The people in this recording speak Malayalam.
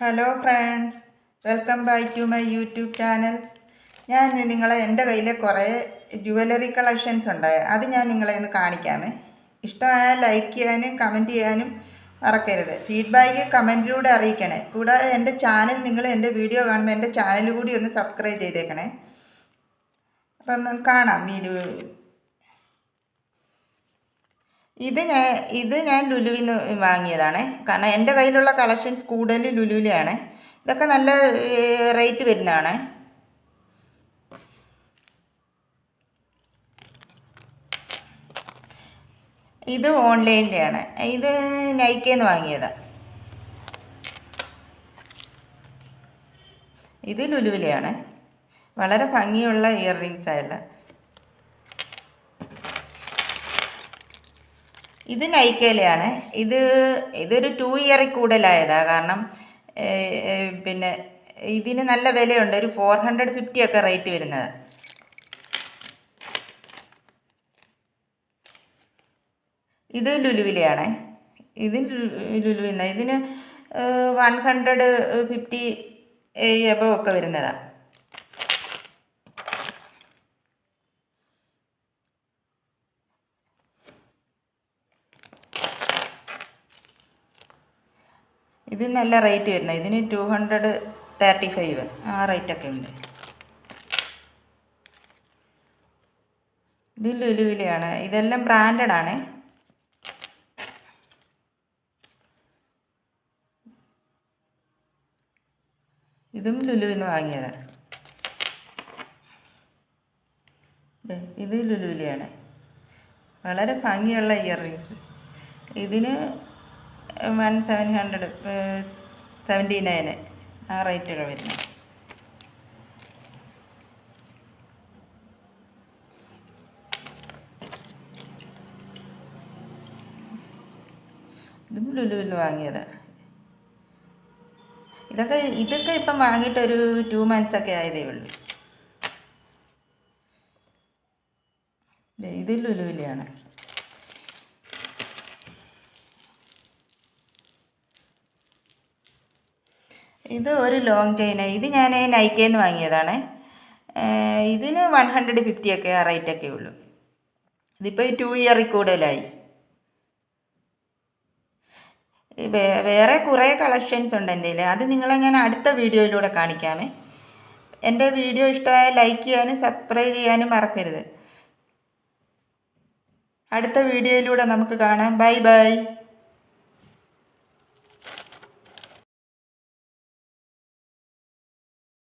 Hello friends, welcome back to my YouTube channel. ഞാൻ എൻ്റെ കയ്യിലെ കുറേ ജുവലറി കളക്ഷൻസ് ഉണ്ട്. അത് ഞാൻ നിങ്ങളെ ഒന്ന് കാണിക്കാമേ. ഇഷ്ടമായാൽ ലൈക്ക് ചെയ്യാനും കമൻറ്റ് ചെയ്യാനും മറക്കരുത്. ഫീഡ്ബാക്ക് കമൻറ്റിലൂടെ അറിയിക്കണേ. കൂടാതെ എൻ്റെ ചാനൽ നിങ്ങൾ എൻ്റെ വീഡിയോ കാണുമ്പോൾ എൻ്റെ ചാനൽ കൂടി ഒന്ന് സബ്സ്ക്രൈബ് ചെയ്തേക്കണേ. അപ്പം കാണാം വീഡിയോ. ഇത് ഞാൻ ലുലുവിൽ നിന്ന് വാങ്ങിയതാണ്. കാരണം എൻ്റെ കയ്യിലുള്ള കളക്ഷൻസ് കൂടുതൽ ലുലുവിലാണ്. ഇതൊക്കെ നല്ല റേറ്റ് വരുന്നതാണ്. ഇത് ഓൺലൈനിൻ്റെയാണ്. ഇത് നൈക്കയിൽ വാങ്ങിയതാണ്. ഇത് ലുലുവിലെയാണ്. വളരെ ഭംഗിയുള്ള ഇയർ റിങ്സ് ആയല്ല. ഇത് നൈക്കയിലെയാണ്. ഇതൊരു 2 ഇയറിൽ കൂടുതലായതാണ്. കാരണം പിന്നെ ഇതിന് നല്ല വിലയുണ്ട്. ഒരു 450 ഒക്കെ റേറ്റ് വരുന്നത്. ഇത് ലുലുവിലെയാണ്. ഇതിന് 150 എബവ് ഒക്കെ വരുന്നതാണ്. ഇത് നല്ല റേറ്റ് വരുന്നത്. ഇതിന് 235 ആ റേറ്റൊക്കെ ഉണ്ട്. ഇത് ലുലുവിലെയാണ്. ഇതെല്ലാം ബ്രാൻഡഡ് ആണ്. ഇതും ലുലുവിൽ നിന്ന് വാങ്ങിയതാണ്. ഇത് ലുലുവിലെയാണ്. വളരെ ഭംഗിയുള്ള ഇയർ റിങ്സ്. ഇതിന് 1779 ആ റേറ്റുകൾ വരുന്നത്. ഇതും ലുലുവിൽ വാങ്ങിയത്. ഇതൊക്കെ ഇപ്പം വാങ്ങിയിട്ട് ഒരു 2 months ഒക്കെ ആയതേ ഉള്ളൂ. ഇത് ലുലുവിലെയാണ്. ഇത് ഒരു ലോങ് ചെയിന്. ഇത് ഞാൻ നൈക്കയിൽ നിന്ന് വാങ്ങിയതാണ്. ഇതിന് 150 ഒക്കെ ആ റേറ്റൊക്കെ ഉള്ളൂ. ഇതിപ്പോൾ 2 ഇയറിൽ കൂടുതലായി. വേറെ കുറേ കളക്ഷൻസ് ഉണ്ട് എൻ്റെ കയ്യിൽ. അത് നിങ്ങളെ ഞാൻ അടുത്ത വീഡിയോയിലൂടെ കാണിക്കാമേ. എൻ്റെ വീഡിയോ ഇഷ്ടമായ ലൈക്ക് ചെയ്യാനും സബ്സ്ക്രൈബ് ചെയ്യാനും മറക്കരുത്. അടുത്ത വീഡിയോയിലൂടെ നമുക്ക് കാണാം. Bye bye.